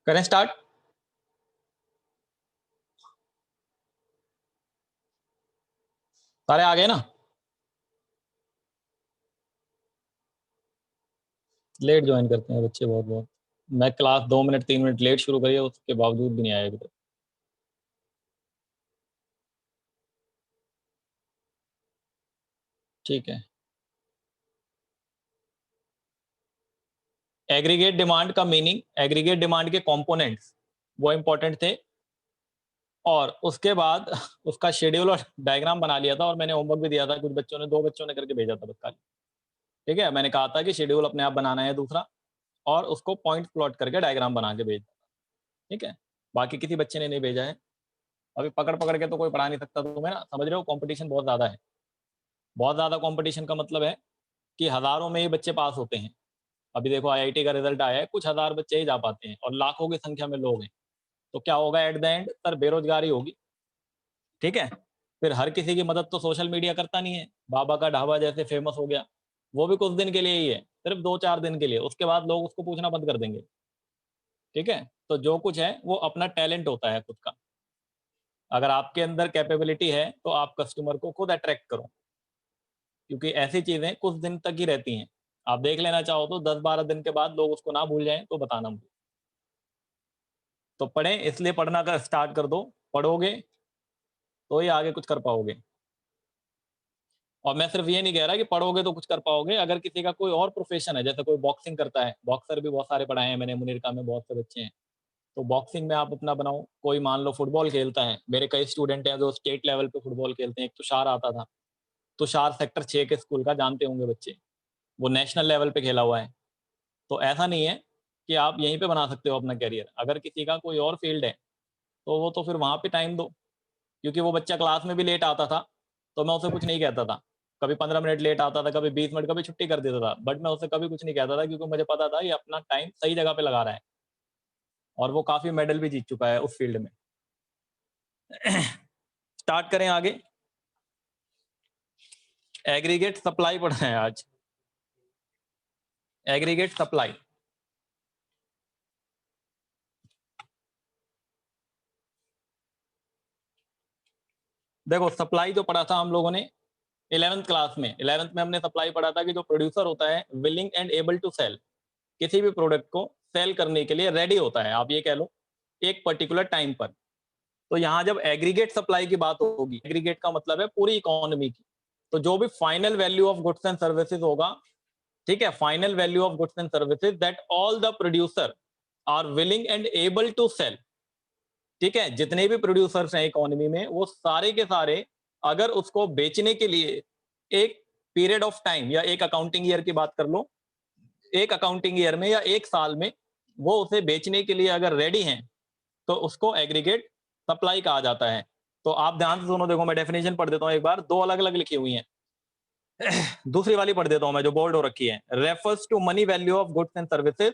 करें स्टार्ट। सारे आ गए ना? लेट ज्वाइन करते हैं बच्चे बहुत बहुत। मैं क्लास 2 मिनट 3 मिनट लेट शुरू करी है, उसके बावजूद भी नहीं आए अभी तक। ठीक है। एग्रीगेट डिमांड का मीनिंग, एग्रीगेट डिमांड के कंपोनेंट्स वो इंपॉर्टेंट थे, और उसके बाद उसका शेड्यूल और डायग्राम बना लिया था, और मैंने होमवर्क भी दिया था। कुछ बच्चों ने, 2 बच्चों ने करके भेजा था बस खाली। ठीक है, मैंने कहा था कि शेड्यूल अपने आप बनाना है दूसरा, और उसको पॉइंट प्लॉट करके डायग्राम बना के भेजना। ठीक है, बाकी किसी बच्चे ने नहीं भेजा है। अभी पकड़ पकड़ के तो कोई पढ़ा नहीं सकता तुम्हें ना, समझ रहे हो? कंपटीशन बहुत ज्यादा है। बहुत ज्यादा कंपटीशन का मतलब है कि हजारों में ही बच्चे पास होते हैं। अभी देखो आईआईटी का रिजल्ट आया है, कुछ हजार बच्चे ही जा पाते हैं, और लाखों की संख्या में लोग हैं। तो क्या होगा एट द एंड? सर, बेरोजगारी होगी। ठीक है, फिर हर किसी की मदद तो सोशल मीडिया करता नहीं है। बाबा का ढाबा जैसे फेमस हो गया, वो भी कुछ दिन के लिए ही है, सिर्फ 2-4 दिन के लिए। उसके बाद लोग उसको पूछना बंद कर देंगे। ठीक है, तो जो कुछ है वो अपना टैलेंट होता है खुद का। अगर आपके अंदर कैपेबिलिटी है तो आप कस्टमर को खुद अट्रैक्ट करो, क्योंकि ऐसी चीजें कुछ दिन तक ही रहती हैं। आप देख लेना चाहो तो 10-12 दिन के बाद लोग उसको ना भूल जाएं तो बताना मुझे। तो पढ़ें, इसलिए पढ़ना का स्टार्ट कर दो। पढ़ोगे तो ही आगे कुछ कर पाओगे। और मैं सिर्फ ये नहीं कह रहा कि पढ़ोगे तो कुछ कर पाओगे। अगर किसी का कोई और प्रोफेशन है, जैसे कोई बॉक्सिंग करता है, बॉक्सर भी बहुत सारे पढ़ाए हैं मैंने, मुनीरका में बहुत से बच्चे हैं, तो बॉक्सिंग में आप अपना बनाओ। कोई मान लो फुटबॉल खेलता है, मेरे कई स्टूडेंट हैं जो स्टेट लेवल पे फुटबॉल खेलते हैं। एक तुषार आता था, तुषार सेक्टर 6 के स्कूल का, जानते होंगे बच्चे, वो नेशनल लेवल पे खेला हुआ है। तो ऐसा नहीं है कि आप यहीं पे बना सकते हो अपना करियर। अगर किसी का कोई और फील्ड है तो वो तो फिर वहां पे टाइम दो। क्योंकि वो बच्चा क्लास में भी लेट आता था तो मैं उसे कुछ नहीं कहता था। कभी 15 मिनट लेट आता था, कभी 20 मिनट, कभी छुट्टी कर देता था, बट मैं उसे कभी कुछ नहीं कहता था, क्योंकि मुझे पता था ये अपना टाइम सही जगह पे लगा रहा है, और वो काफी मेडल भी जीत चुका है उस फील्ड में। स्टार्ट करें आगे। एग्रीगेट सप्लाई पढ़ना है आज। एग्रीगेट सप्लाई, देखो सप्लाई जो पढ़ा था हम लोगों ने 11th क्लास में, 11th में हमने सप्लाई पढ़ा था कि जो प्रोड्यूसर होता है willing and able to sell, किसी भी प्रोडक्ट को सेल करने के लिए रेडी होता है, आप ये कह लो, एक पर्टिकुलर टाइम पर। तो यहाँ जब एग्रीगेट सप्लाई की बात होगी, एग्रीगेट का मतलब है पूरी इकोनॉमी की। तो जो भी final value of goods and services होगा, ठीक है, final value of goods and services that all the producer are willing and able to sell. ठीक है, जितने भी प्रोड्यूसर्स हैं इकोनॉमी में, वो सारे के सारे अगर उसको बेचने के लिए एक पीरियड ऑफ टाइम, या एक अकाउंटिंग ईयर की बात कर लो, एक अकाउंटिंग ईयर में या एक साल में वो उसे बेचने के लिए अगर रेडी हैं, तो उसको एग्रीगेट सप्लाई कहा जाता है। तो आप ध्यान से सुनो, देखो मैं डेफिनेशन पढ़ देता हूं एक बार, दो अलग अलग लिखी हुई हैं। दूसरी वाली पढ़ देता हूं मैं, जो बोल्ड हो रखी है। Refers to money value of goods and services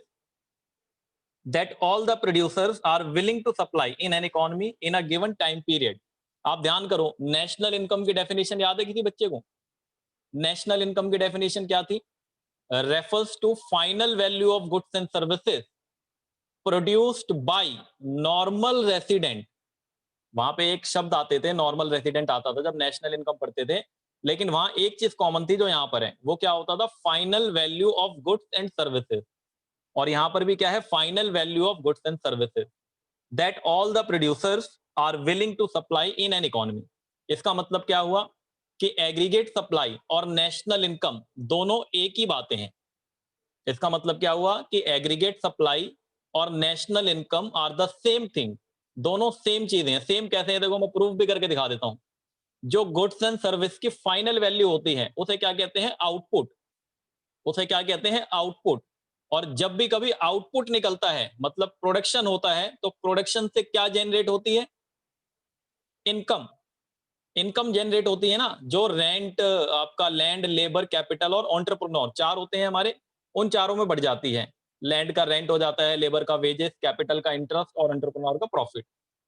that all the producers are willing to supply in an economy in a given time period। आप ध्यान करो, नेशनल इनकम की डेफिनेशन याद है किसी बच्चे को? नेशनल इनकम की डेफिनेशन क्या थी? Refers to final value of goods and services produced by normal resident. वहां पे एक शब्द आते थे, नॉर्मल रेसिडेंट आता था जब नेशनल इनकम पढ़ते थे, लेकिन वहां एक चीज कॉमन थी जो यहाँ पर है, वो क्या होता था? Final value of goods and services. और यहां पर भी क्या है? Final value of goods and services that all the producers are willing to supply in an economy. इसका मतलब क्या हुआ कि एग्रीगेट सप्लाई और नेशनल इनकम दोनों एक ही बातें हैं। इसका मतलब क्या हुआ कि एग्रीगेट सप्लाई और national income are the same thing. दोनों सेम चीजें हैं। सेम कैसे हैं? देखो मैं प्रूफ भी करके दिखा देता हूं। जो गुड्स एंड सर्विस की फाइनल वैल्यू होती है उसे क्या कहते हैं? आउटपुट। उसे क्या कहते हैं? आउटपुट। और जब भी कभी आउटपुट निकलता है, मतलब प्रोडक्शन होता है, तो प्रोडक्शन से क्या जनरेट होती है? इनकम। इनकम जनरेट होती है ना, जो रेंट, आपका लैंड, लेबर, कैपिटल और एंटरप्रेन्योर, चार होते हैं हमारे, उन चारों में बढ़ जाती है। लैंड का रेंट हो जाता है, लेबर का वेजेस, कैपिटल का इंटरेस्ट और एंटरप्रेन्योर का प्रॉफिट।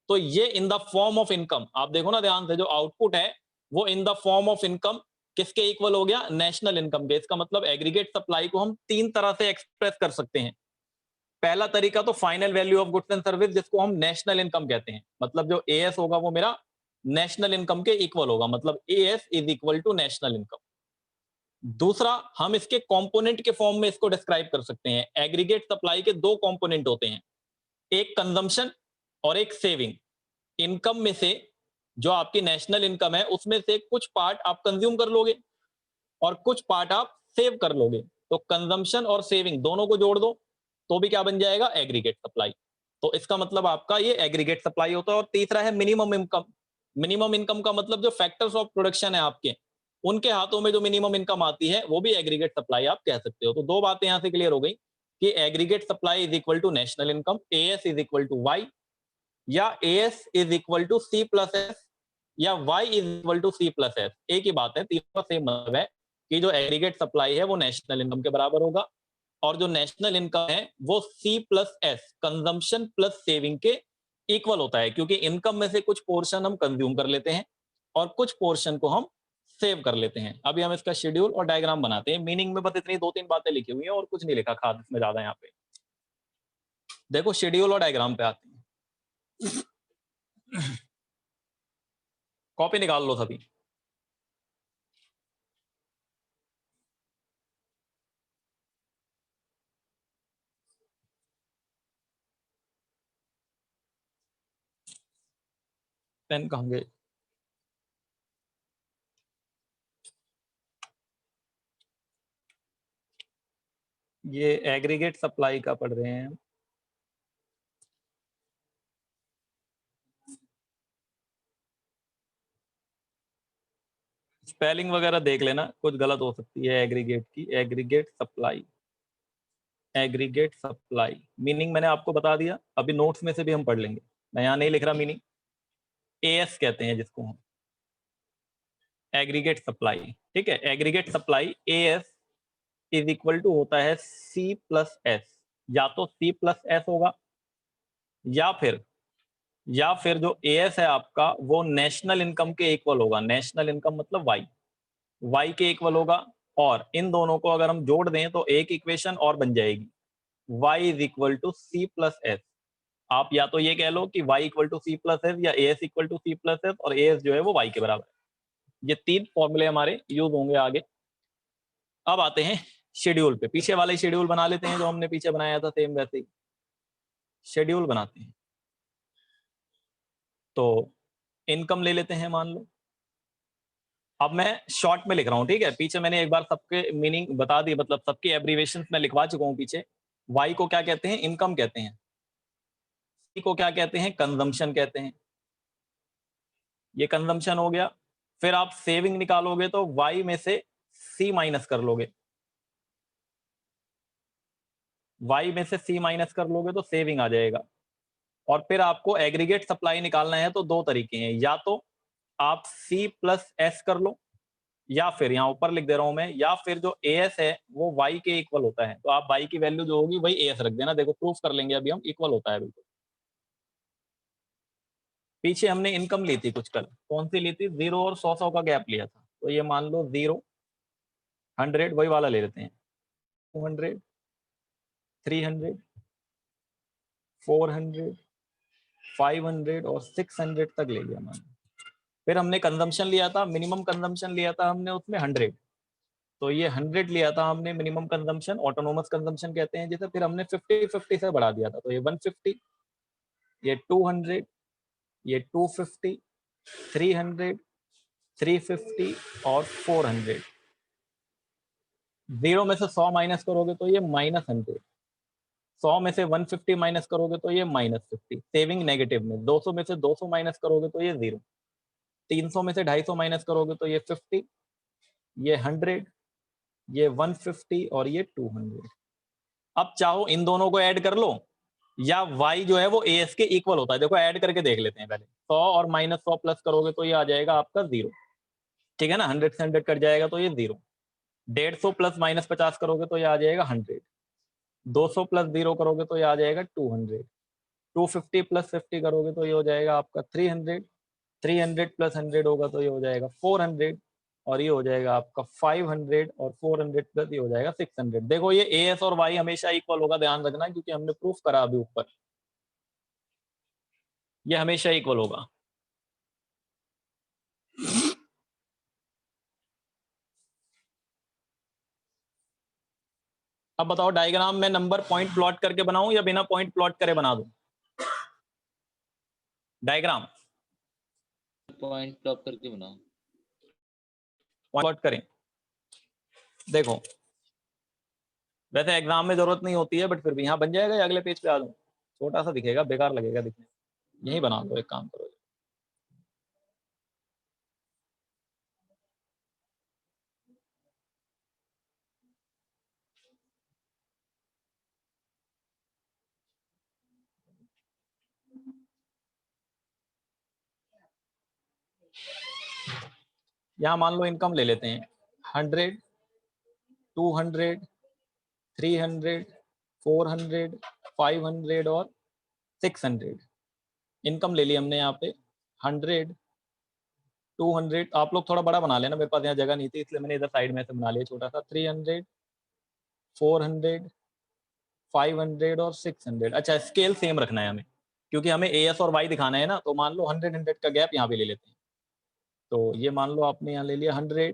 तो ये in the form of income, आप देखो ना ध्यान से, जो आउटपुट है वो in the form of income किसके इक्वल हो गया? नेशनल इनकम के। इसका मतलब एग्रीगेट सप्लाई को हम तीन तरह से एक्सप्रेस कर सकते हैं। पहला तरीका तो final value of goods and service, जिसको हम नेशनल इनकम कहते हैं, मतलब जो एएस होगा वो मेरा नेशनल इनकम के इक्वल होगा, मतलब AS is equal to national income. दूसरा, हम इसके कंपोनेंट के फॉर्म में इसको डिस्क्राइब कर सकते हैं। एग्रीगेट सप्लाई के दो कंपोनेंट होते हैं, एक कंजम्पशन और एक सेविंग। इनकम में से जो आपकी नेशनल इनकम है उसमें से कुछ पार्ट आप कंज्यूम कर लोगे और कुछ पार्ट आप सेव कर लोगे, तो कंजम्पशन और सेविंग दोनों को जोड़ दो तो भी क्या बन जाएगा, एग्रीगेट सप्लाई। तो इसका मतलब आपका ये एग्रीगेट सप्लाई होता है। और तीसरा है मिनिमम इनकम। मिनिमम इनकम का मतलब जो फैक्टर्स ऑफ प्रोडक्शन है आपके, उनके हाथों में जो मिनिमम इनकम आती है वो भी एग्रीगेट सप्लाई आप कह सकते हो। तो दो बातें यहां से क्लियर हो गई कि aggregate supply is equal to national income, AS is equal to Y, या AS is equal to C plus S, या Y is equal to C plus S. एक ही बात है, तीनों का सेम मतलब है कि जो एग्रीगेट सप्लाई है वो नेशनल इनकम के बराबर होगा, और जो नेशनल इनकम है वो C plus S, consumption plus saving के इक्वल होता है, क्योंकि इनकम में से कुछ पोर्शन हम कंज्यूम कर लेते हैं और कुछ पोर्शन को हम सेव कर लेते हैं। अभी हम इसका शेड्यूल और डायग्राम बनाते हैं। मीनिंग में बस इतनी दो तीन बातें लिखी हुई हैं और कुछ नहीं लिखा खास इसमें ज्यादा। यहाँ पे देखो शेड्यूल और डायग्राम पे आते हैं। कॉपी निकाल लो सभी। पेन कहाँ गए? ये एग्रीगेट सप्लाई का पढ़ रहे हैं। स्पेलिंग वगैरह देख लेना, कुछ गलत हो सकती है एग्रीगेट की। Aggregate supply, aggregate supply meaning मैंने आपको बता दिया, अभी नोट्स में से भी हम पढ़ लेंगे, मैं यहाँ नहीं लिख रहा मीनिंग। एएस कहते हैं जिसको हम, एग्रीगेट सप्लाई। ठीक है, aggregate supply AS is equal to होता है सी प्लस एस। या तो सी प्लस एस होगा, या फिर जो एएस है आपका वो नेशनल इनकम के इक्वल होगा। नेशनल इनकम मतलब वाई, वाई के इक्वल होगा। और इन दोनों को अगर हम जोड़ दें तो एक इक्वेशन और बन जाएगी, y is equal to C plus S. आप या तो ये कह लो कि y equal to C plus S, या S equal to C plus S, और एस जो है वो y के बराबर है। ये तीन फॉर्मूले हमारे यूज होंगे आगे। अब आते हैं शेड्यूल पे। पीछे वाले शेड्यूल बना लेते हैं जो हमने पीछे बनाया था, सेम वैसे ही शेड्यूल बनाते हैं। तो इनकम ले लेते हैं मान लो। अब मैं शॉर्ट में लिख रहा हूँ, ठीक है। पीछे मैंने एक बार सबके मीनिंग बता दी, मतलब सबके एब्रीवेशन मैं लिखवा चुका हूँ पीछे। वाई को क्या कहते हैं, इनकम कहते हैं। सी को क्या कहते हैं, कंजम्पशन कहते हैं। ये कंजम्पशन हो गया। फिर आप सेविंग निकालोगे तो वाई में से सी माइनस कर लोगे, वाई में से सी माइनस कर लोगे तो सेविंग आ जाएगा। और फिर आपको एग्रीगेट सप्लाई निकालना है तो दो तरीके हैं, या तो आप सी प्लस एस कर लो, या फिर यहाँ ऊपर लिख दे रहा हूं मैं, या फिर जो एएस है वो वाई के इक्वल होता है, तो आप वाई की वैल्यू जो होगी वही एएस रख देना। देखो प्रूफ कर लेंगे अभी हम, इक्वल होता है बिल्कुल। पीछे हमने इनकम ली थी कुछ कल, कौन सी ली थी, 0 और 100 का गैप लिया था। तो ये मान लो 0, 100, वही वाला ले लेते हैं। 200, 300, 400, 500 और 600 तक ले लिया मान। फिर हमने कंजम्पशन लिया था, मिनिमम कंजम्पशन लिया था हमने उसमें 100, तो ये 100 लिया था हमने मिनिमम कंजम्पशन, ऑटोनोमस कंजम्पशन कहते हैं जिसे। फिर हमने 50-50 से बढ़ा दिया था, तो ये 150, ये 200, ये 250, 300, 350 और 400। 0 में से 100 माइनस करोगे तो ये -100, 100 में से 150 माइनस करोगे तो ये -50, सेविंग नेगेटिव में। 200 में से 200 माइनस करोगे तो ये 0, 300 में से 250 माइनस करोगे तो ये 50, ये 100, ये 150 और ये 200। अब चाहो इन दोनों को ऐड कर लो, या y जो है वो as के इक्वल होता है। देखो ऐड करके देख लेते हैं पहले। 100 और -100 प्लस करोगे तो ये आ जाएगा आपका 0, ठीक है ना। 100 से 100 कट जाएगा तो ये 0। 150 प्लस -50 करोगे तो ये आ जाएगा 100। 200 प्लस 0 करोगे तो ये आ जाएगा 200। 250 प्लस 50 करोगे तो ये हो जाएगा आपका 300। 300 प्लस 100 होगा तो ये हो जाएगा 400। और ये हो जाएगा आपका 500 और 400 प्लस ये हो जाएगा 600। देखो ये AS और Y हमेशा इक्वल होगा, ध्यान रखना, क्योंकि हमने प्रूफ करा अभी ऊपर, ये हमेशा इक्वल होगा। अब बताओ डायग्राम में नंबर पॉइंट प्लॉट करके बनाऊं या बिना पॉइंट प्लॉट करे बना दूं? डायग्राम पॉइंट प्लॉट करके बनाओ। प्लॉट करें। देखो वैसे एग्जाम में जरूरत नहीं होती है, बट फिर भी यहाँ बन जाएगा या अगले पेज पे आ दूं? छोटा सा दिखेगा, बेकार लगेगा दिखने, यही बना दो, एक काम करो। यहाँ मान लो इनकम ले लेते हैं 100, 200, 300, 400, 500 और 600। इनकम ले ली हमने यहाँ पे 100, 200। आप लोग थोड़ा बड़ा बना लेना, मेरे पास यहाँ जगह नहीं थी इसलिए मैंने इधर साइड में से बना लिया छोटा सा। 300, 400, 500 और 600। अच्छा स्केल सेम रखना है हमें, क्योंकि हमें AS और Y दिखाना है ना। तो मान लो 100 100 का गैप यहाँ पे ले लेते हैं। तो ये मान लो आपने यहाँ ले लिया 100,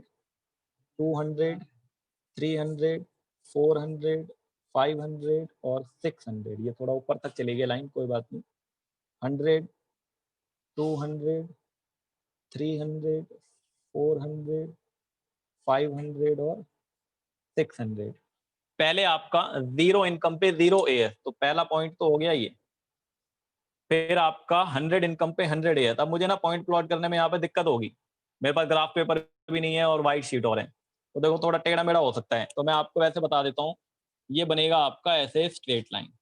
200, 300, 400, 500 और 600। ये थोड़ा ऊपर तक चली गई लाइन, कोई बात नहीं। 100, 200, 300, 400, 500 और 600। पहले आपका 0 इनकम पे 0 AS, तो पहला पॉइंट तो हो गया ये। फिर आपका 100 इनकम पे 100 AS। अब मुझे ना पॉइंट प्लॉट करने में यहाँ पे दिक्कत होगी, मेरे पास ग्राफ पेपर भी नहीं है और वाइट शीट और है, तो देखो थोड़ा टेढ़ा मेढ़ा हो सकता है। तो मैं आपको वैसे बता देता हूँ, ये बनेगा आपका ऐसे स्ट्रेट लाइन।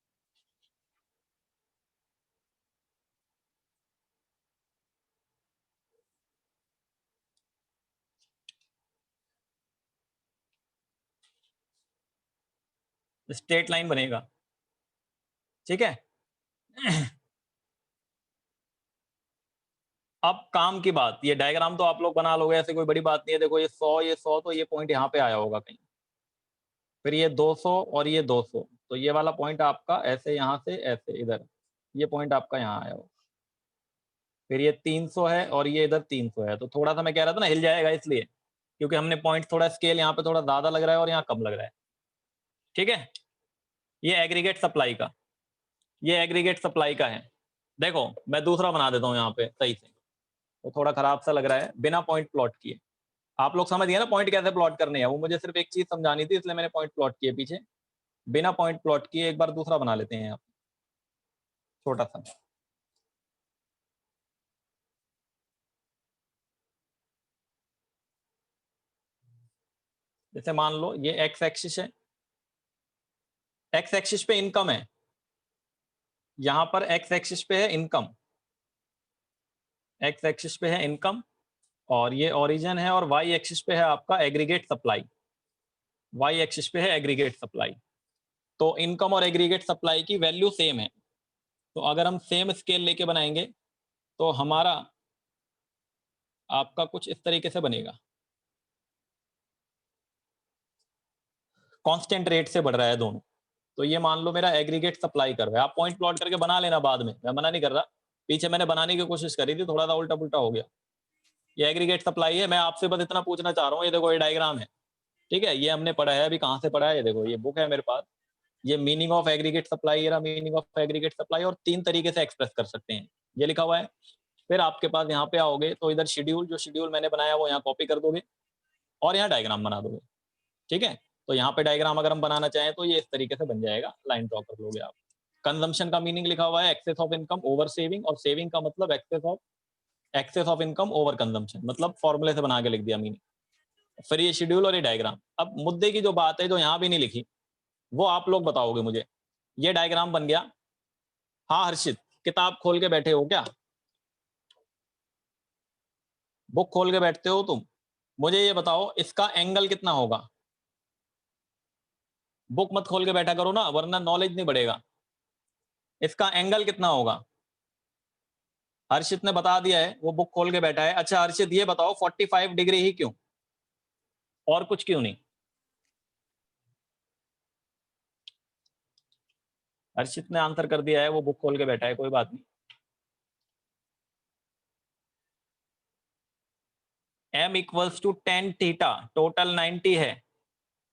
स्ट्रेट लाइन बनेगा, ठीक है। अब काम की बात, ये डायग्राम तो आप लोग बना लोगे, ऐसे कोई बड़ी बात नहीं है। देखो ये 100, ये 100, तो ये पॉइंट यहाँ पे आया होगा कहीं। फिर ये 200 और ये 200, तो ये वाला पॉइंट आपका ऐसे यहाँ से ऐसे इधर, ये पॉइंट आपका यहाँ आया होगा। फिर ये 300 है और ये इधर 300 है। तो थोड़ा सा मैं कह रहा था ना हिल जाएगा, इसलिए क्योंकि हमने पॉइंट थोड़ा स्केल यहाँ पे थोड़ा ज्यादा लग रहा है और यहाँ कम लग रहा है, ठीक है। ये एग्रीगेट सप्लाई का, ये एग्रीगेट सप्लाई का है। देखो मैं दूसरा बना देता हूँ यहाँ पे सही से, तो थोड़ा खराब सा लग रहा है बिना पॉइंट प्लॉट किए। आप लोग समझ गए ना पॉइंट कैसे प्लॉट करने हैं? वो मुझे सिर्फ एक चीज समझानी थी, इसलिए मैंने पॉइंट प्लॉट किए पीछे। बिना पॉइंट प्लॉट किए एक बार दूसरा बना लेते हैं यहाँ छोटा सा। जैसे मान लो ये एक्स एक्सिस है, एक्स एक्सिस पे इनकम है, यहाँ पर एक्स एक्सिस पे है इनकम, एक्स एक्सिस पे है इनकम, और ये ओरिजिन है, और वाई एक्सिस पे है आपका एग्रीगेट सप्लाई, वाई एक्सिस पे है एग्रीगेट सप्लाई। तो इनकम और एग्रीगेट सप्लाई की वैल्यू सेम है, तो अगर हम सेम स्केल लेके बनाएंगे तो हमारा आपका कुछ इस तरीके से बनेगा, कांस्टेंट रेट से बढ़ रहा है दोनों। तो ये मान लो मेरा एग्रीगेट सप्लाई कर रहा है, आप पॉइंट प्लॉट करके बना लेना बाद में, मैं मना नहीं कर रहा। पीछे मैंने बनाने की कोशिश करी थी, थोड़ा सा उल्टा पुल्टा हो गया। ये एग्रीगेट सप्लाई है, मैं आपसे बस इतना पूछना चाह रहा हूँ। ये देखो ये डायग्राम है, ठीक है, ये हमने पढ़ा है, अभी कहाँ से पढ़ा है, ये देखो ये बुक है मेरे पास। ये मीनिंग ऑफ एग्रीगेट सप्लाई, ये मीनिंग ऑफ एग्रीगेट सप्लाई, और 3 तरीके से एक्सप्रेस कर सकते हैं, ये लिखा हुआ है। फिर आपके पास यहाँ पे आओगे तो इधर शेड्यूल, जो शेड्यूल मैंने बनाया वो यहाँ कॉपी कर दोगे और यहाँ डायग्राम बना दोगे, ठीक है। तो यहाँ पे डायग्राम अगर हम बनाना चाहें तो ये इस तरीके से बन जाएगा, लाइन ड्रॉ कर लोगे आप। कंजम्पशन का मीनिंग लिखा हुआ है excess of income over saving, और सेविंग का मतलब excess of income over consumption, मतलब फॉर्मूले से बना के लिख दिया मीनिंग। फिर ये शेड्यूल और ये डायग्राम। अब मुद्दे की जो बात है जो यहाँ भी नहीं लिखी, वो आप लोग बताओगे मुझे। ये डायग्राम बन गया। हाँ हर्षित, किताब खोल के बैठे हो क्या? बुक खोल के बैठते हो तुम? मुझे ये बताओ इसका एंगल कितना होगा? बुक मत खोल के बैठा करो ना, वरना नॉलेज नहीं बढ़ेगा। इसका एंगल कितना होगा? हर्षित ने बता दिया है, वो बुक खोल के बैठा है। अच्छा हर्षित ये बताओ 45 डिग्री ही क्यों? और कुछ क्यों नहीं? हर्षित ने आंसर कर दिया है, वो बुक खोल के बैठा है, कोई बात नहीं। m equals to 10 theta, total 90 है।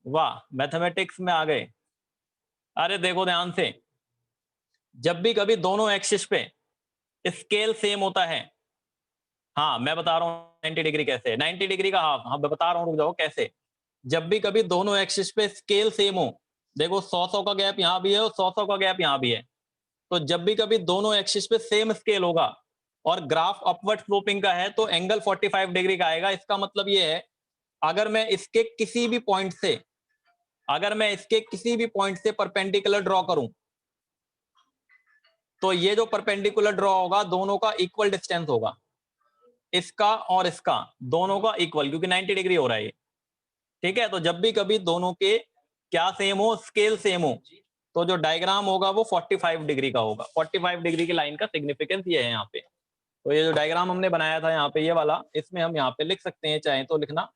वाह, मैथमेटिक्स में आ गए। अरे देखो ध्यान से, जब भी कभी दोनों एक्सिस पे स्केल सेम होता है, हाँ मैं बता रहा हूँ 90 डिग्री कैसे, 90 डिग्री का हाफ, हाँ मैं बता रहा हूँ, रुक जाओ कैसे। जब भी कभी दोनों एक्सिस पे स्केल सेम हो, देखो 100-100 का गैप यहाँ भी है और 100-100 का गैप यहाँ भी है, तो जब भी कभी दोनों एक्सिस पे सेम स्केल होगा और ग्राफ अपवर्ड स्लोपिंग का है, तो एंगल 45 डिग्री का आएगा। इसका मतलब ये है, अगर मैं इसके किसी भी पॉइंट से, अगर मैं इसके किसी भी पॉइंट से परपेंडिकुलर ड्रॉ करूं, तो ये जो परपेंडिकुलर ड्रॉ होगा दोनों का इक्वल डिस्टेंस होगा, इसका और इसका दोनों का इक्वल, क्योंकि 90 डिग्री हो रहा है ये। ठीक है, तो जब भी कभी दोनों के क्या सेम हो, स्केल सेम हो, तो जो डायग्राम होगा वो 45 डिग्री का होगा। 45 डिग्री की लाइन का सिग्निफिकेंस ये है यहाँ पे। तो ये जो डायग्राम हमने बनाया था यहाँ पे, ये वाला, इसमें हम यहाँ पे लिख सकते हैं, चाहे तो लिखना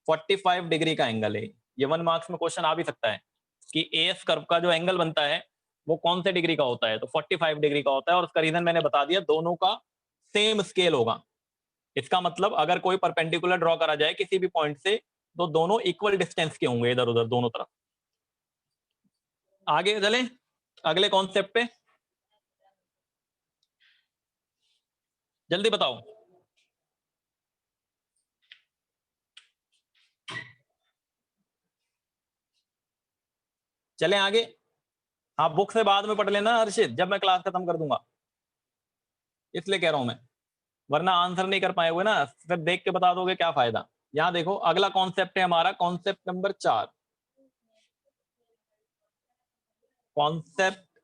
45 डिग्री का एंगल है। ये 1 मार्क्स में क्वेश्चन आ भी सकता है कि एएस कर्व का जो एंगल बनता है वो कौन से डिग्री का होता है, तो 45 डिग्री का होता है। और उसका रीजन मैंने बता दिया, दोनों का सेम स्केल होगा। इसका मतलब अगर कोई परपेंडिकुलर ड्रॉ करा जाए किसी भी पॉइंट से, तो दोनों इक्वल डिस्टेंस के होंगे इधर उधर दोनों तरफ। आगे चले अगले कॉन्सेप्ट पे, जल्दी बताओ। चलें आगे। हाँ, बुक से बाद में पढ़ लेना हर्षित, जब मैं क्लास खत्म कर दूंगा, इसलिए कह रहा हूं मैं, वरना आंसर नहीं कर पाएंगे ना, फिर देख के बता दोगे क्या फायदा। यहां देखो, अगला कॉन्सेप्ट है हमारा कॉन्सेप्ट नंबर 4। कॉन्सेप्ट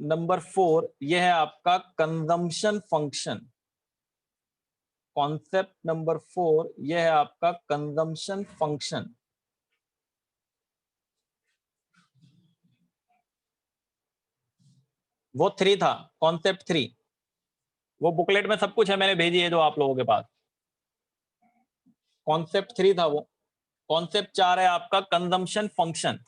नंबर 4 ये है आपका कंजम्पशन फंक्शन। कॉन्सेप्ट नंबर 4 ये है आपका कंजम्पशन फंक्शन। वो 3 था, कॉन्सेप्ट 3, वो बुकलेट में सब कुछ है, मैंने भेजी है जो आप लोगों के पास। कॉन्सेप्ट 3 था वो। कॉन्सेप्ट 4 है आपका कंजम्पशन फंक्शन।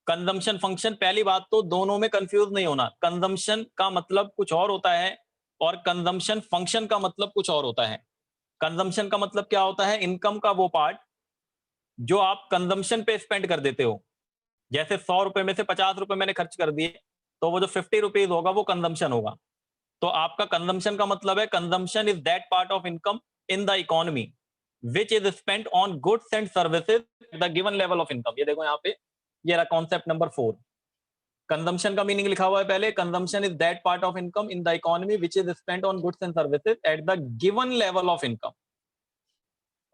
कंजम्पशन फंक्शन, पहली बात तो दोनों में कंफ्यूज नहीं होना, कंजम्पशन का मतलब कुछ और होता है और कंजम्पशन फंक्शन का मतलब कुछ और होता है। कंजम्पशन का मतलब क्या होता है, इनकम का वो पार्ट जो आप कंजम्पशन पे स्पेंड कर देते हो। जैसे 100 रुपए में से 50 रुपए मैंने खर्च कर दिए, तो वो जो 50 रुपीज होगा वो कंजम्पशन होगा। तो आपका कंजम्पशन का मतलब है, consumption is that part of income in the economy which is spent on goods and services the given level of income. ये देखो यहाँ पे, ये रहा कॉन्सेप्ट नंबर 4। कंजम्पशन का मीनिंग लिखा हुआ है पहले, consumption is that part of income in the economy which is spent on goods and services at the given level of income.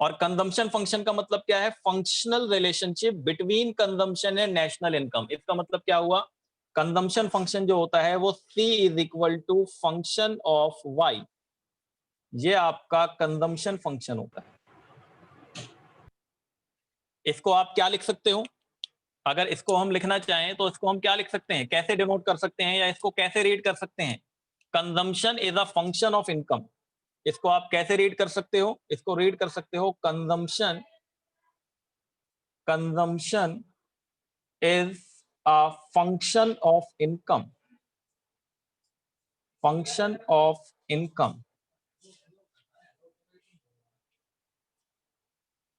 और कंजम्पशन फंक्शन का मतलब क्या है, functional relationship between consumption and national income. इसका मतलब क्या हुआ, consumption function जो होता है वो C is equal to function of Y। ये आपका कंजम्पशन फंक्शन होता है। इसको आप क्या लिख सकते हो, अगर इसको हम लिखना चाहें तो इसको हम क्या लिख सकते हैं, कैसे डिनोट कर सकते हैं, या इसको कैसे रीड कर सकते हैं, consumption is a function of income. इसको आप कैसे रीड कर सकते हो, इसको रीड कर सकते हो, consumption is a function of income, function of income।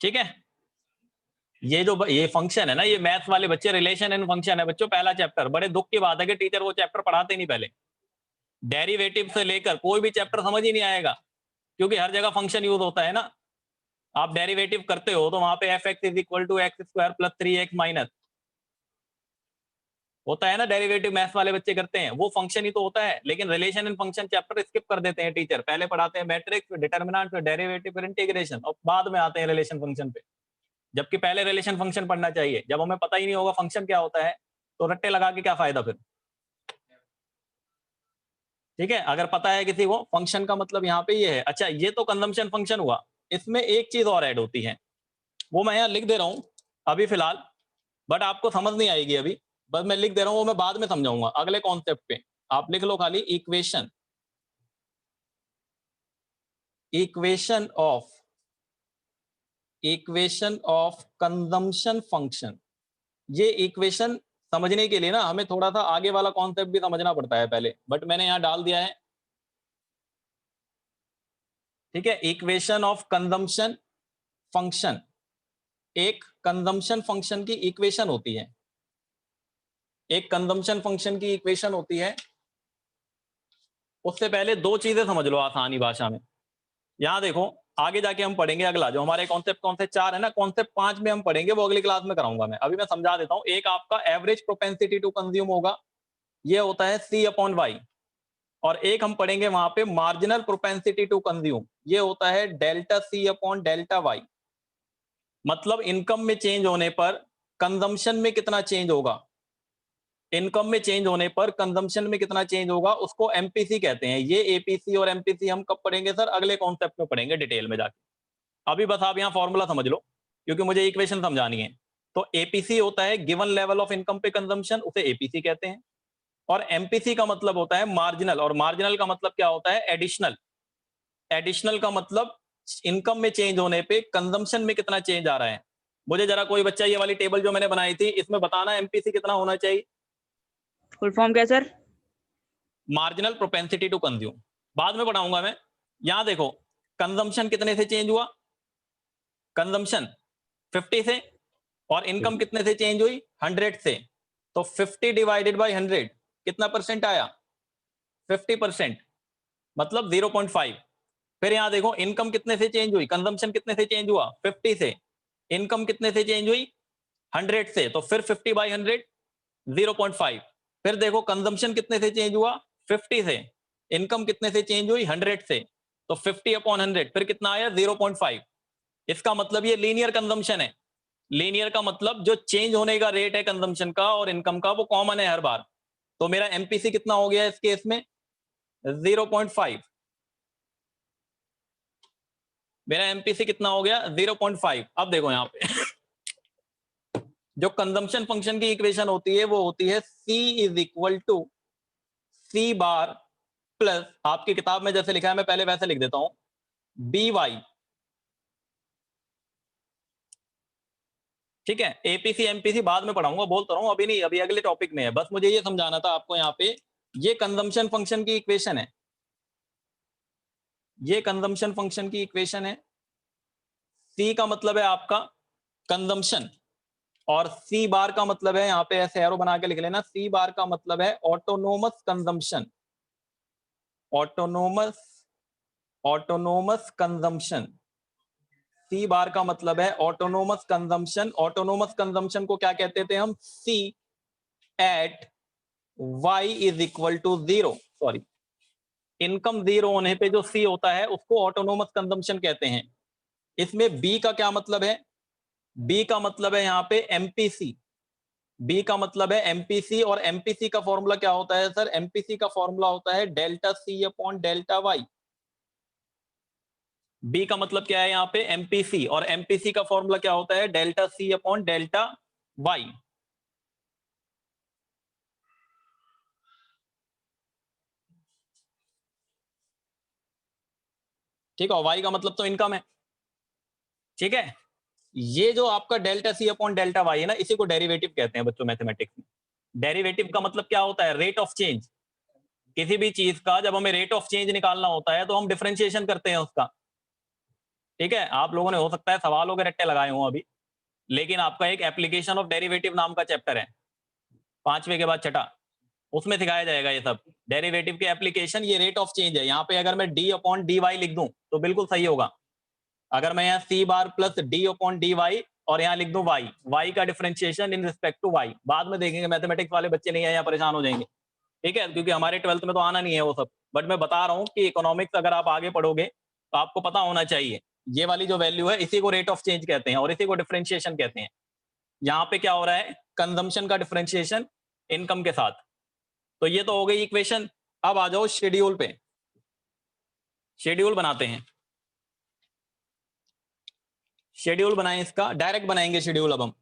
ठीक है, ये जो ये फंक्शन है ना, ये मैथ्स वाले बच्चे, रिलेशन एंड फंक्शन है बच्चों, पहला चैप्टर। बड़े दुख की बात है कि टीचर वो चैप्टर पढ़ाते नहीं पहले। डेरिवेटिव से लेकर कोई भी चैप्टर समझ ही नहीं आएगा, क्योंकि हर जगह फंक्शन यूज होता है ना। आप डेरिवेटिव करते हो तो वहां पे F X is equal to X square plus 3x minus होता है ना, डेरिवेटिव मैथ्स वाले बच्चे करते हैं, वो फंक्शन ही तो होता है। लेकिन relation and function chapter skip कर देते हैं टीचर, पहले पढ़ाते हैं मैट्रिक्स, फिर डिटरमिनेंट, फिर डेरिवेटिव, फिर इंटीग्रेशन, और बाद में आते हैं रिलेशन फंक्शन पे। जबकि पहले रिलेशन फंक्शन पढ़ना चाहिए। जब हमें पता ही नहीं होगा फंक्शन क्या होता है, तो रट्टे लगा के क्या फायदा फिर। ठीक है, अगर पता है किसी को फंक्शन का मतलब यहाँ पे ये है। अच्छा, ये तो कंजम्पशन फंक्शन हुआ, इसमें एक चीज और ऐड होती है, वो मैं यहाँ लिख दे रहा हूँ अभी फिलहाल, बट आपको समझ नहीं आएगी अभी, बस मैं लिख दे रहा हूँ, वो मैं बाद में समझाऊंगा अगले कॉन्सेप्ट पे। आप लिख लो खाली, equation, equation of equation of consumption function, ये इक्वेशन समझने के लिए ना हमें थोड़ा सा आगे वाला कॉन्सेप्ट भी समझना पड़ता है पहले, बट मैंने यहां डाल दिया है। ठीक है, इक्वेशन ऑफ कंजम्पशन फंक्शन, एक कंजम्पशन फंक्शन की इक्वेशन होती है, एक कंजम्पशन फंक्शन की इक्वेशन होती है। उससे पहले दो चीजें समझ लो आसानी भाषा में। यहां देखो, आगे जाके हम पढ़ेंगे अगला, जो हमारे कॉन्सेप्ट कौन से चार है ना, कॉन्सेप्ट 5 में हम पढ़ेंगे, वो अगली क्लास में कराऊंगा मैं, अभी मैं समझा देता हूं। एक आपका एवरेज प्रोपेंसिटी टू कंज्यूम होगा, ये होता है C अपॉन वाई, और एक हम पढ़ेंगे वहां पे मार्जिनल प्रोपेंसिटी टू कंज्यूम, ये होता है delta C upon delta Y. मतलब इनकम में चेंज होने पर कंजम्पशन में कितना चेंज होगा, इनकम में चेंज होने पर कंजम्पशन में कितना चेंज होगा, उसको एमपीसी कहते हैं। ये एपीसी और एमपीसी हम कब पढ़ेंगे सर, अगले कॉन्सेप्ट में पढ़ेंगे डिटेल में जाके। अभी बस आप यहाँ फॉर्मूला समझ लो, क्योंकि मुझे इक्वेशन समझानी है। तो एपीसी होता है गिवन लेवल ऑफ इनकम पे कंजम्पशन, उसे एपीसी कहते हैं। और एमपीसी का मतलब होता है मार्जिनल, और मार्जिनल का मतलब क्या होता है, एडिशनल। एडिशनल का मतलब इनकम में चेंज होने पे कंजम्पशन में कितना चेंज आ रहा है। मुझे जरा कोई बच्चा ये वाली टेबल जो मैंने बनाई थी, इसमें बताना एमपीसी कितना होना चाहिए। फुल फॉर्म क्या sir? Marginal propensity to consume, बाद में पढ़ाऊंगा मैं। यहां देखो, कंजम्पशन कितने से चेंज हुआ, कंजम्पशन 50 से, और इनकम कितने से चेंज हुई, 100 से। तो 50 डिवाइडेड बाई 100 कितना परसेंट आया, 50%, मतलब 0.5। फिर यहां देखो, इनकम कितने से चेंज हुई, कंजम्पशन कितने से चेंज हुआ, 50 से, इनकम कितने से चेंज हुई, 100 से, तो फिर 50 बाई 100 0.5। फिर देखो कंजम्पशन कितने से चेंज हुआ, 50 से, इनकम कितने से चेंज हुई, 100 से, तो 50 अपॉन 100 फिर कितना आया, 0.5। इसका मतलब ये लीनियर कंजम्पशन है। लीनियर का मतलब जो चेंज होने का रेट है कंजम्पशन का और इनकम का, वो कॉमन है हर बार। तो मेरा एमपीसी कितना हो गया इस केस में, 0.5। मेरा एमपीसी कितना हो गया, 0.5। अब देखो यहां पे जो कंजम्पशन फंक्शन की इक्वेशन होती है, वो होती है C is equal to C bar plus, आपकी किताब में जैसे लिखा है मैं पहले वैसे लिख देता हूं, बी वाई। ठीक है, एपीसी एमपीसी बाद में पढ़ाऊंगा, बोलता रहूं, अभी नहीं, अभी अगले टॉपिक में है। बस मुझे ये समझाना था आपको, यहाँ पे ये कंजम्पशन फंक्शन की इक्वेशन है, ये कंजम्पशन फंक्शन की इक्वेशन है। सी का मतलब है आपका कंजम्पशन, और सी बार का मतलब है, यहाँ पे ऐसे एरो बना के लिख लेना, सी बार का मतलब है autonomous consumption, autonomous, autonomous consumption. C bar का मतलब है ऑटोनोमस कंजम्पशन। ऑटोनोमस कंजम्पशन को क्या कहते थे हम, C at y is equal to 0, sorry, income 0 होने पे जो सी होता है उसको ऑटोनोमस कंजम्पशन कहते हैं। इसमें बी का क्या मतलब है, बी का मतलब है यहाँ पे एमपीसी, बी का मतलब है एमपीसी, और एमपीसी का फॉर्मूला क्या होता है सर, एमपीसी का फॉर्मूला होता है delta C upon delta Y. B का मतलब क्या है यहाँ पे, एमपीसी, और एमपीसी का फॉर्मूला क्या होता है, delta C upon delta Y. ठीक है, वाई का मतलब तो इनकम है। ठीक है, ये जो आपका delta C upon delta Y है ना, इसी को डेरिवेटिव कहते हैं बच्चों मैथमेटिक्स में। डेरिवेटिव का मतलब क्या होता है, रेट ऑफ चेंज। किसी भी चीज का जब हमें रेट ऑफ चेंज निकालना होता है तो हम डिफरेंशिएशन करते हैं उसका। ठीक है, आप लोगों ने हो सकता है सवालों के रट्टे लगाए हों अभी, लेकिन आपका एक एप्लीकेशन ऑफ डेरिवेटिव नाम का चैप्टर है, 5वें के बाद छठा, उसमें सिखाया जाएगा ये सब डेरिवेटिव के एप्लीकेशन। ये रेट ऑफ चेंज है, यहाँ पे अगर मैं डी अपॉन डी वाई लिख दूं तो बिल्कुल सही होगा। अगर मैं यहाँ C bar plus D upon D Y और यहाँ लिख दूं वाई, वाई का differentiation in respect to Y, बाद में देखेंगे, मैथमेटिक्स वाले बच्चे नहीं है यहाँ परेशान हो जाएंगे। ठीक है, क्योंकि हमारे 12th में तो आना नहीं है वो सब, बट मैं बता रहा हूँ कि इकोनॉमिक्स अगर आप आगे पढ़ोगे तो आपको पता होना चाहिए। ये वाली जो वैल्यू है इसी को रेट ऑफ चेंज कहते हैं और इसी को डिफरेंशिएशन कहते हैं। यहाँ पे क्या हो रहा है, कंजम्पशन का डिफरेंशिएशन इनकम के साथ। तो ये तो हो गई इक्वेशन। अब आ जाओ शेड्यूल पे, शेड्यूल बनाते हैं, शेड्यूल बनाएं, इसका डायरेक्ट बनाएंगे शेड्यूल। अब हम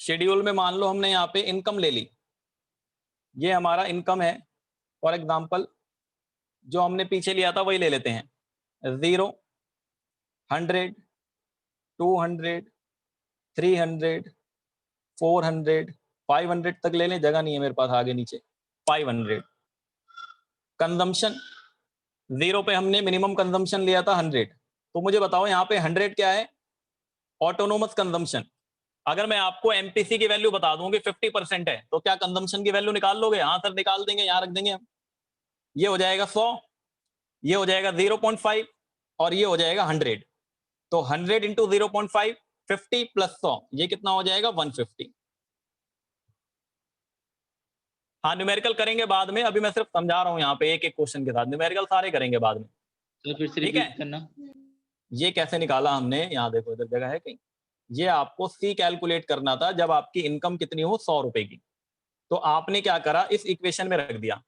शेड्यूल में मान लो हमने यहाँ पे इनकम ले ली, ये हमारा इनकम है फॉर एग्जांपल जो हमने पीछे लिया था वही ले लेते हैं, 0, 100, 200, 300, 400, 500 तक ले लें, जगह नहीं है मेरे पास आगे नीचे। 500 कंजम्पशन, 0 पे हमने मिनिमम कंजम्पशन लिया था 100, तो मुझे बताओ यहाँ पे 100 क्या है, ऑटोनोमस कंजम्पशन। अगर मैं आपको एमपीसी की वैल्यू बता दूं कि 50% है, तो क्या कंजम्पशन की वैल्यू निकाल लोगे? हाँ सर निकाल देंगे, यहाँ रख देंगे हम। ये हो जाएगा 100, ये हो जाएगा 0.5 और ये हो जाएगा 100। तो 100 इंटू 0.5, 50 प्लस 100, ये कितना हो जाएगा? 150। हाँ न्यूमेरिकल करेंगे बाद में, अभी मैं सिर्फ समझा रहा हूँ यहाँ पे एक एक क्वेश्चन के साथ, न्यूमेरिकल सारे करेंगे बाद में। तो फिर से ठीक है, रिपीट करना। ये कैसे निकाला हमने, यहाँ देखो इधर जगह है कहीं, ये आपको सी कैलकुलेट करना था जब आपकी इनकम कितनी हो, 100 रुपए की। तो आपने क्या करा, इस इक्वेशन में रख दिया।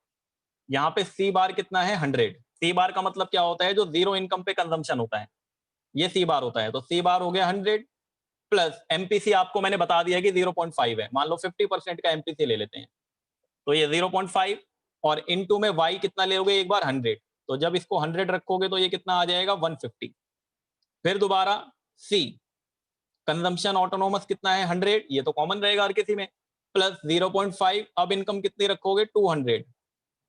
यहाँ पे सी बार कितना है, 100। सी बार का मतलब क्या होता है, जो जीरो इनकम पे कंजम्पशन होता है, ये सी बार होता है। तो सी बार हो गया 100 प्लस एमपीसी आपको मैंने बता दिया कि 0.5 है, मान लो 50% का एमपीसी ले लेते हैं, तो ये 0.5 और इनटू में वाई कितना लोगे एक बार, 100। तो जब इसको 100 रखोगे तो ये कितना आ जाएगा, 150। फिर दोबारा सी कंजम्पशन ऑटोनोमस कितना है, 100, ये तो कॉमन रहेगा हर किसी में, प्लस 0.5, अब इनकम कितनी रखोगे, 200,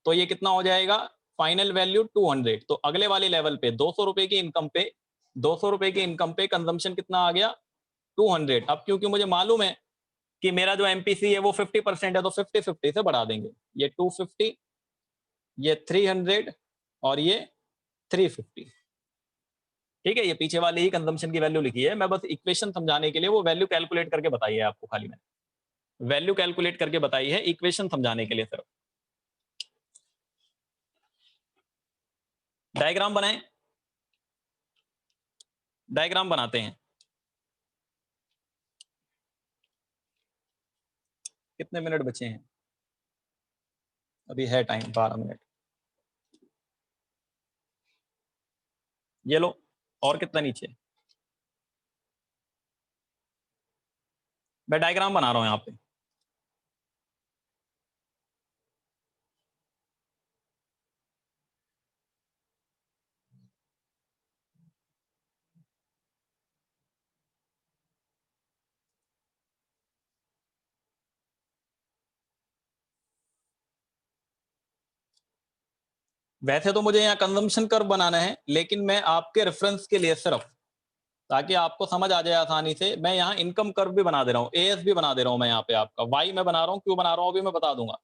तो ये कितना हो जाएगा, फाइनल वैल्यू 200। तो अगले वाले लेवल पे 200 रुपए की इनकम पे, 200 रुपए की इनकम पे कंजम्पशन कितना आ गया, 200। अब क्योंकि मुझे मालूम है कि मेरा जो एमपीसी है वो 50% है, तो 50-50 से बढ़ा देंगे, ये 250, ये 300 और ये 350। ठीक है, ये पीछे वाली ही कंजम्पशन की वैल्यू लिखी है, मैं बस इक्वेशन समझाने के लिए वो वैल्यू कैलकुलेट करके बताई है आपको, खाली मैंने वैल्यू कैलकुलेट करके बताई है इक्वेशन समझाने के लिए सिर्फ। डायग्राम बनाएं, डायग्राम बनाते हैं। कितने मिनट बचे हैं, अभी है टाइम 12 मिनट। ये लो, और कितना नीचे, मैं डायग्राम बना रहा हूं यहाँ पे। वैसे तो मुझे यहाँ कंजम्पशन कर्व बनाना है, लेकिन मैं आपके रेफरेंस के लिए सिर्फ, ताकि आपको समझ आ जाए आसानी से, मैं यहाँ इनकम कर्व भी बना दे रहा हूँ, एएस भी बना दे रहा हूँ मैं यहाँ पे आपका, वाई मैं बना रहा हूँ, क्यों बना रहा हूँ अभी मैं बता दूंगा।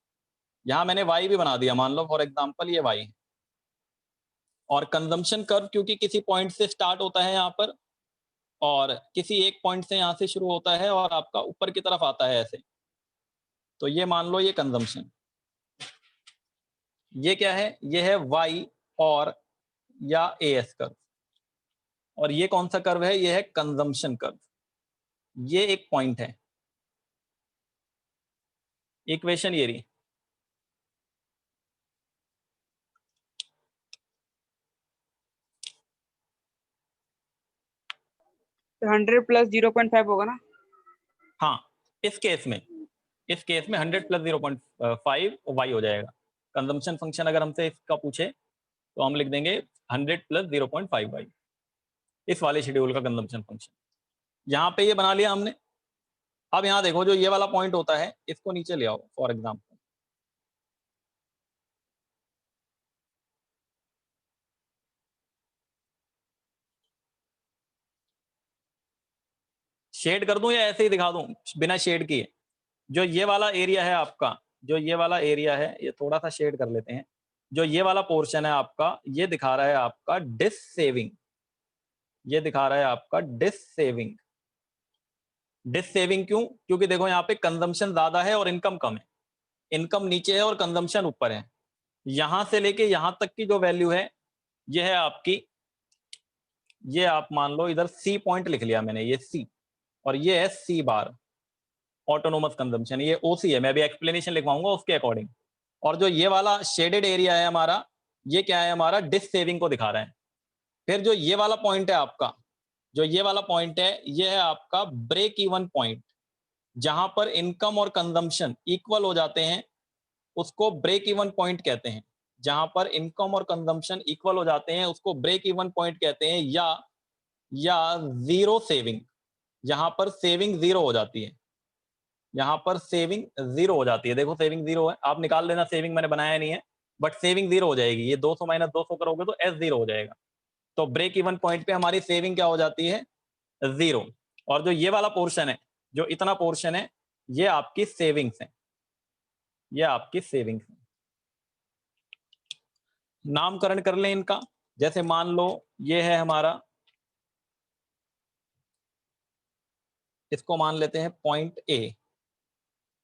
यहाँ मैंने वाई भी बना दिया, मान लो फॉर एग्जांपल ये वाई, और कंजम्पशन कर्व क्योंकि किसी पॉइंट से स्टार्ट होता है यहाँ पर, और किसी एक पॉइंट से यहाँ से शुरू होता है और आपका ऊपर की तरफ आता है ऐसे, तो ये मान लो ये कंजम्पशन, ये क्या है, ये है वाई और या एएस कर्व, और ये कौन सा कर्व है, ये है कंजम्पशन कर्व। ये एक पॉइंट है, इक्वेशन ये रही। तो 100 प्लस 0.5 होगा ना? हाँ, इस केस में 100 प्लस 0.5 वाई हो जाएगा। कंजम्पशन फंक्शन अगर हमसे इसका पूछे तो हम लिख देंगे 100 प्लस 0.5 वाई, इस वाले शेड्यूल का कंजम्पशन फंक्शन। यहाँ पे ये बना लिया हमने। अब यहाँ देखो, जो ये वाला पॉइंट होता है इसको नीचे ले आओ फॉर एग्जाम्पल, शेड कर दूं या ऐसे ही दिखा दूं बिना शेड किए। जो ये वाला एरिया है आपका, जो ये वाला एरिया है, ये थोड़ा सा शेड कर लेते हैं। जो ये वाला पोर्शन है आपका, ये दिखा रहा है आपका डिस सेविंग, ये दिखा रहा है आपका डिस सेविंग। डिस सेविंग क्यों? क्योंकि देखो यहाँ पे कंजम्पशन ज्यादा है और इनकम कम है, इनकम नीचे है और कंजम्पशन ऊपर है। यहां से लेके यहां तक की जो वैल्यू है, ये है आपकी, ये आप मान लो इधर सी पॉइंट लिख लिया मैंने, ये सी, और ये है सी बार, ऑटोनोमस कंजम्पशन। ये ओसी है, मैं भी एक्सप्लेनेशन लिखवाऊंगा उसके अकॉर्डिंग। और जो ये वाला शेडेड एरिया है हमारा, ये क्या है हमारा, डिस सेविंग को दिखा रहा है। फिर जो ये वाला पॉइंट है आपका, जो ये वाला पॉइंट है, ये है आपका ब्रेक इवन पॉइंट, जहां पर इनकम और कंजम्पशन इक्वल हो जाते हैं, उसको ब्रेक इवन पॉइंट कहते हैं। जहां पर इनकम और कंजम्पशन इक्वल हो जाते हैं उसको ब्रेक इवन पॉइंट कहते हैं, या जीरो सेविंग, जहां पर सेविंग जीरो हो जाती है, यहां पर सेविंग जीरो हो जाती है। देखो सेविंग जीरो है, आप निकाल लेना, सेविंग मैंने बनाया नहीं है, बट सेविंग जीरो हो जाएगी। ये 200 माइनस 200 करोगे तो एस जीरो हो जाएगा। तो ब्रेक इवन पॉइंट पे हमारी सेविंग क्या हो जाती है, जीरो। और जो ये वाला पोर्शन है, जो इतना पोर्शन है, ये आपकी सेविंग्स है, ये आपकी सेविंग्स है। नामकरण कर लें इनका, जैसे मान लो ये है हमारा, इसको मान लेते हैं पॉइंट ए,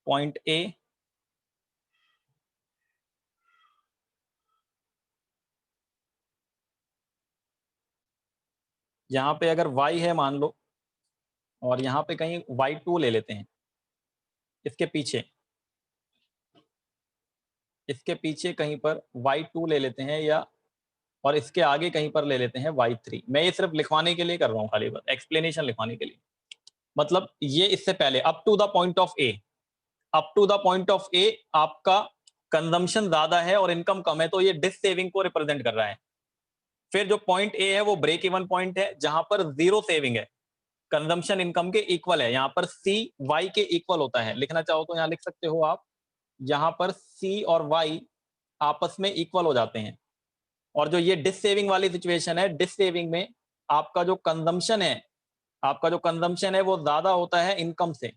पॉइंट ए यहां पे अगर y है मान लो, और यहां पे कहीं y2 ले लेते हैं, इसके पीछे, इसके पीछे कहीं पर y2 ले लेते हैं, या और इसके आगे कहीं पर ले लेते हैं y3। मैं ये सिर्फ लिखवाने के लिए कर रहा हूं, खाली बस एक्सप्लेनेशन लिखवाने के लिए। मतलब ये इससे पहले up to the point of A, up to the point of A आपका कंजम्पशन ज्यादा है और इनकम कम है, तो ये डिस सेविंग को रिप्रेजेंट कर रहा है। फिर जो पॉइंट ए है वो ब्रेक इवन पॉइंट है, जहां पर जीरो सेविंग है, कंजम्पशन इनकम के इक्वल है। यहां पर सी वाई के इक्वल होता है, लिखना चाहो तो यहां लिख सकते हो आप, यहां पर सी और वाई आपस में इक्वल हो जाते हैं। और जो ये डिस सेविंग वाली सिचुएशन है, डिस सेविंग में आपका जो कंजम्पशन है, आपका जो कंजम्पशन है वो ज्यादा होता है इनकम से,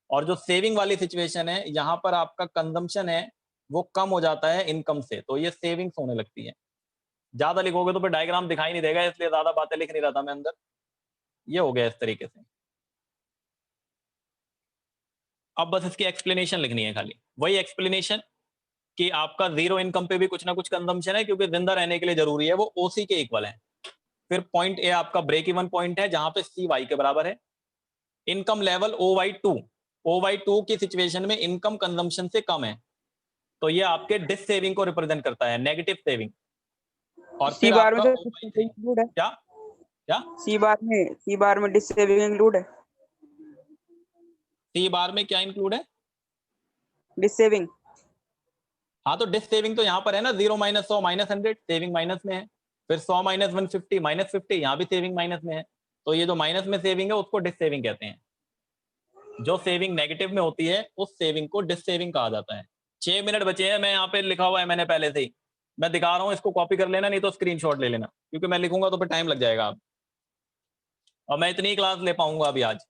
और जो सेविंग वाली सिचुएशन है, यहां पर आपका कंजम्पशन है वो कम हो जाता है इनकम से, तो ये सेविंग्स होने लगती है। ज्यादा लिखोगे तो फिर डायग्राम दिखाई नहीं देगा, इसलिए ज्यादा बातें लिख नहीं रहा था मैं अंदर। ये हो गया इस तरीके से। अब बस इसकी एक्सप्लेनेशन लिखनी है, खाली वही एक्सप्लेनेशन कि आपका जीरो इनकम पे भी कुछ ना कुछ कंजम्पशन है, क्योंकि जिंदा रहने के लिए जरूरी है, वो ओसी के इक्वल है। फिर पॉइंट ए आपका ब्रेक इवन पॉइंट है, जहां पे सी वाई के बराबर है। Income level O Y two की सिचुएशन में इनकम कंजम्पशन से कम है, तो ये आपके डिस सेविंग को रिप्रेजेंट करता है, नेगेटिव सेविंग। और सी फिर बार में आपका तो O/3 इंक्लूड है, क्या क्या सी बार में डिस सेविंग इंक्लूड है, सी बार में क्या इंक्लूड है? Dissaving. हाँ तो डिस सेविंग तो यहाँ पर है ना, 0 माइनस 100 माइनस 100, सेविंग माइनस में है। फिर 100 माइनस 150 माइनस 50, यहाँ भी सेविंग माइनस में है। तो ये जो माइनस में सेविंग है उसको डिस सेविंग कहते हैं। जो सेविंग नेगेटिव में होती है उस सेविंग को डिस सेविंग कहा जाता है। 6 मिनट बचे हैं, मैं यहाँ पे लिखा हुआ है मैंने पहले से ही, मैं दिखा रहा हूँ, इसको कॉपी कर लेना, नहीं तो स्क्रीनशॉट ले लेना, क्योंकि मैं लिखूंगा तो फिर टाइम लग जाएगा आप, और मैं इतनी क्लास ले पाऊंगा अभी आज।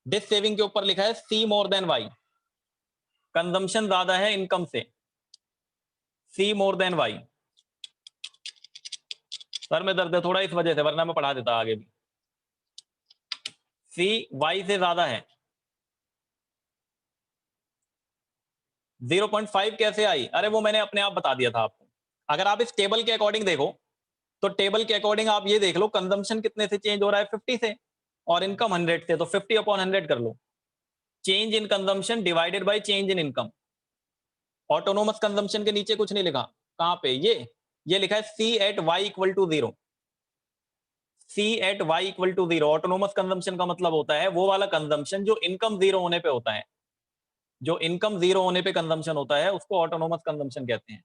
डिस सेविंग के ऊपर लिखा है सी मोर देन वाई, कंजम्पशन ज्यादा है इनकम से, सी मोर देन वाई। सर में दर्द है थोड़ा इस वजह से, वरना मैं पढ़ा देता आगे भी। सी वाई से ज्यादा है। 0.5 कैसे आई? अरे वो मैंने अपने आप बता दिया था आपको। अगर आप इस टेबल के अकॉर्डिंग देखो, तो टेबल के अकॉर्डिंग आप ये देख लो कंजम्पशन कितने से चेंज हो रहा है, 50 से, और इनकम 100 से, तो 50/100 कर लो। Change in consumption divided by change in income. Autonomous consumption के नीचे कुछ नहीं लिखा, कहां पे? ये लिखा है C at Y equal to zero, C at Y equal to zero. Autonomous consumption का मतलब होता है वो वाला कंजम्पशन जो इनकम जीरो होने पे होता है, जो इनकम जीरो होने पे कंजम्पशन होता है उसको ऑटोनोमस कंजम्पशन कहते हैं।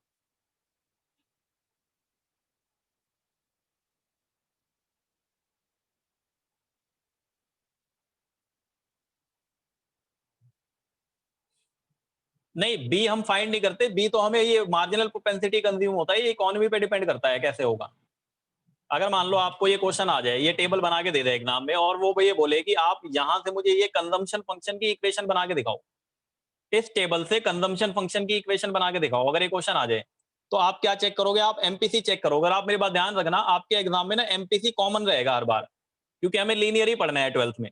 नहीं, बी हम फाइंड नहीं करते, बी तो हमें ये मार्जिनल प्रोपेंसिटी कंज्यूम होता है, ये इकोनॉमी पे डिपेंड करता है कैसे होगा। अगर मान लो आपको ये क्वेश्चन आ जाए, ये टेबल बना के दे दे एग्जाम में, और वो ये बोले कि आप यहां से मुझे ये कंजम्पशन फंक्शन की इक्वेशन बना के दिखाओ, इस टेबल से कंजम्पशन फंक्शन की इक्वेशन बना के दिखाओ, अगर ये क्वेश्चन आ जाए, तो आप क्या चेक करोगे? आप एमपीसी चेक करोगे। और आप मेरी बात ध्यान रखना, आपके एग्जाम में ना एमपीसी कॉमन रहेगा हर बार, क्योंकि हमें लीनियर ही पढ़ना है 12th में,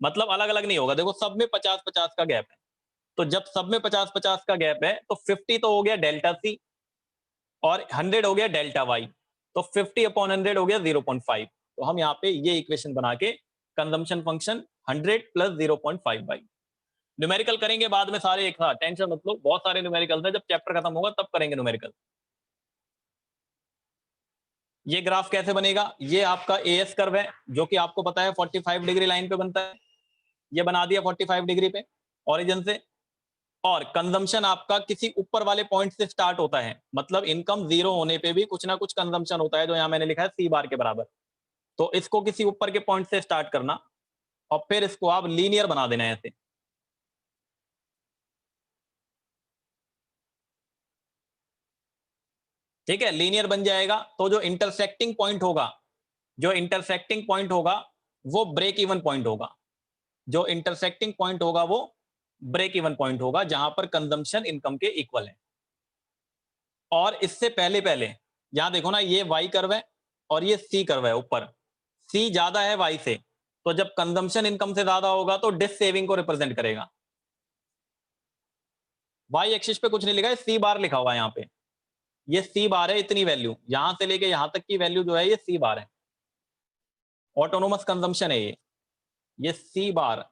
मतलब अलग अलग नहीं होगा। देखो सब में 50-50 का गैप है, तो जब सब में 50-50 का गैप है, तो 50 तो हो गया डेल्टा सी, और 100 हो गया डेल्टा वाई, तो 50/100 हो गया 0.5। तो हम यहाँ पे ये इक्वेशन बना के consumption function 100 plus 0.5 by, numerical करेंगे बाद में सारे एक साथ, टेंशन मत लो, बहुत सारे न्यूमेरिकल हैं, जब चैप्टर खत्म होगा तब करेंगे न्यूमेरिकल। ये ग्राफ कैसे बनेगा? ये आपका एएस कर्व है, जो कि आपको पता है 45 डिग्री लाइन पे बनता है, ये बना दिया 45 डिग्री पे ओरिजिन से, और कंजम्पशन आपका किसी ऊपर वाले पॉइंट से स्टार्ट होता है, मतलब इनकम जीरो होने पे भी कुछ ना कुछ कंजम्पशन होता है, जो यहां मैंने लिखा है सी बार के बराबर। तो इसको किसी ऊपर के पॉइंट से स्टार्ट करना और फिर इसको आप लीनियर बना देना है ऐसे। ठीक है, लीनियर बन जाएगा। तो जो इंटरसेक्टिंग पॉइंट होगा वो ब्रेक इवन पॉइंट होगा। जो इंटरसेक्टिंग पॉइंट होगा वो ब्रेक इवन पॉइंट होगा, जहां पर कंजम्पशन इनकम के इक्वल है। और इससे पहले यहां देखो ना, ये वाई कर्व है और ये सी कर्व है ऊपर। सी ज्यादा है वाई से, तो जब कंजम्पशन इनकम से ज्यादा होगा तो डिस सेविंग को रिप्रेजेंट करेगा। वाई एक्सिस पे कुछ नहीं लिखा है, सी बार लिखा हुआ है यहाँ पे। ये सी बार है, इतनी वैल्यू यहां से लेके यहां तक की वैल्यू जो है ये सी बार है। ऑटोनोमस कंजम्पशन है ये सी बार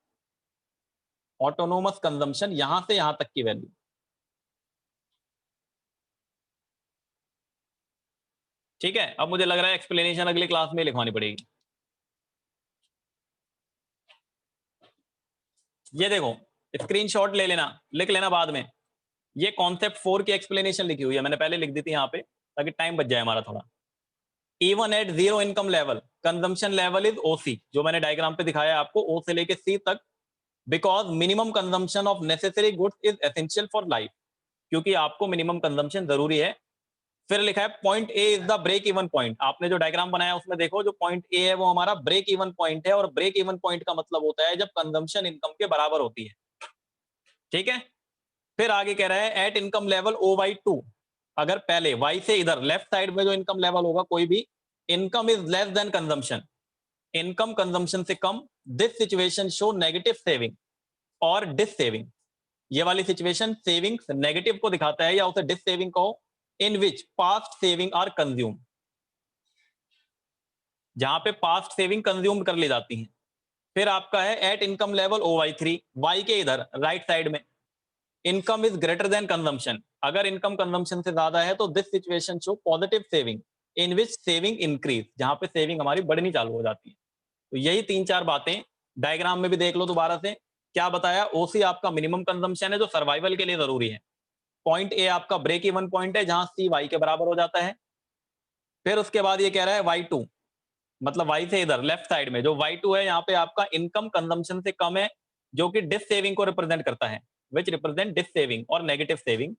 ऑटोनोमस कंजम्पशन, यहां से यहां तक की वैल्यू। ठीक है, अब मुझे लग रहा है एक्सप्लेनेशन अगली क्लास में लिखवानी पड़ेगी। ये देखो, स्क्रीनशॉट ले लेना, लिख लेना बाद में। ये कॉन्सेप्ट 4 की एक्सप्लेनेशन लिखी हुई है, मैंने पहले लिख दी थी यहाँ पे ताकि टाइम बच जाए हमारा थोड़ा। Even at zero income level consumption level is OC, जो मैंने डायग्राम पे दिखाया है आपको, ओ से लेके सी तक। Because minimum consumption of necessary goods is essential for life, क्योंकि आपको मिनिमम कंजम्पशन जरूरी है। फिर लिखा है point A is the break even point. आपने जो डायग्राम बनाया उसमें देखो, जो पॉइंट ए है वो हमारा ब्रेक इवन पॉइंट है, और ब्रेक इवन पॉइंट का मतलब होता है जब कंजम्पशन इनकम के बराबर होती है। ठीक है, फिर आगे कह रहा है at income level O Y 2, अगर पहले वाई से इधर लेफ्ट साइड में जो इनकम लेवल होगा कोई भी, income is less than consumption, income consumption से कम, this situation show negative saving और डिस सेविंग। ये वाली सिचुएशन सेविंग नेगेटिव को दिखाता है, या उसे डिस सेविंग कहो, इन which past saving are consume, जहां पे पास्ट सेविंग कंज्यूम कर ली जाती है। फिर आपका है at income level O Y 3, Y के इधर राइट साइड में, income is greater than consumption, अगर इनकम कंजम्पशन से ज्यादा है तो this situation show positive saving in which saving increase, जहां पे सेविंग हमारी बढ़नी चालू हो जाती है। तो यही 3-4 बातें डायग्राम में भी देख लो दोबारा से। क्या बताया, ओसी आपका मिनिमम कंजम्पशन है जो सर्वाइवल के लिए जरूरी है। पॉइंट ए आपका ब्रेक इवन पॉइंट है, जहां सी वाई के बराबर हो जाता है। फिर उसके बाद ये कह रहा है वाई 2, मतलब वाई से इधर लेफ्ट साइड में जो वाई 2 है, यहाँ पे आपका इनकम कंजम्पशन से कम है, जो कि डिस सेविंग को रिप्रेजेंट करता है, विच रिप्रेजेंट डिस सेविंग और negative saving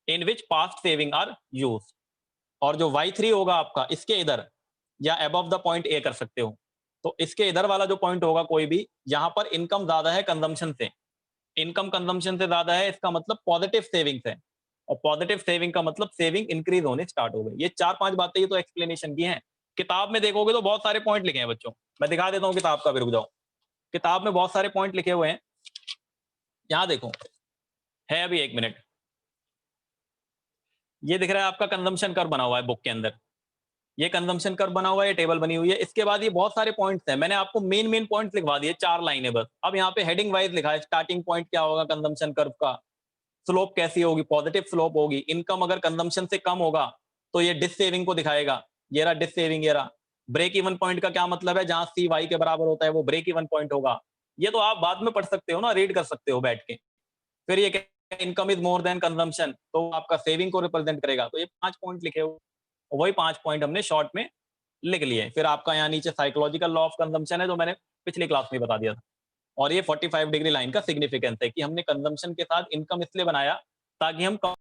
in which past saving are use. और जो y3 होगा आपका इसके इधर या अबव द पॉइंट ए कर सकते हो, तो इसके इधर वाला जो पॉइंट होगा कोई भी, यहां पर इनकम ज्यादा है कंजम्पशन से, इनकम कंजम्पशन से ज्यादा है, इसका मतलब पॉजिटिव सेविंग्स है, और पॉजिटिव सेविंग का मतलब सेविंग इंक्रीज होने स्टार्ट हो गई। ये 4-5 बातें ये तो एक्सप्लेनेशन की हैं। किताब में देखोगे तो बहुत सारे पॉइंट लिखे हैं बच्चों, मैं दिखा देता हूँ किताब का भी, रुक जाओ। किताब में बहुत सारे पॉइंट लिखे हुए हैं, यहां देखो है, अभी 1 मिनट। ये दिख रहा है आपका कंजम्पशन कर्व बना हुआ है बुक के अंदर, ये कंजम्पशन कर्व बना हुआ है, टेबल बनी हुई है। इसके बाद ये बहुत सारे पॉइंट्स हैं, मैंने आपको मेन पॉइंट्स लिखवा दिए, 4 लाइनें बस। अब यहाँ पे हेडिंग वाइज लिखा है, स्टार्टिंग पॉइंट क्या होगा कंजम्पशन कर्व का, स्लोप कैसी होगी, पॉजिटिव स्लोप होगी, इनकम अगर कंजम्पशन से कम होगा तो ये डिस सेविंग को दिखाएगा, ये रहा डिस सेविंग, ये रहा। ब्रेक इवन पॉइंट का क्या मतलब है, जहां सी वाई के बराबर होता है वो ब्रेक इवन पॉइंट होगा। ये तो आप बाद में पढ़ सकते हो ना, रीड कर सकते हो बैठ के। फिर ये income is more than consumption, तो आपका सेविंग को रिप्रेजेंट करेगा। तो ये 5 पॉइंट लिखे हुए, वही 5 पॉइंट हमने शॉर्ट में लिख लिए। फिर आपका यहाँ नीचे साइकोलॉजिकल लॉ ऑफ कंजम्पशन है, जो मैंने पिछली क्लास में बता दिया था। और ये 45 डिग्री लाइन का सिग्निफिकेंस है कि हमने कंजम्पशन के साथ इनकम इसलिए बनाया ताकि हम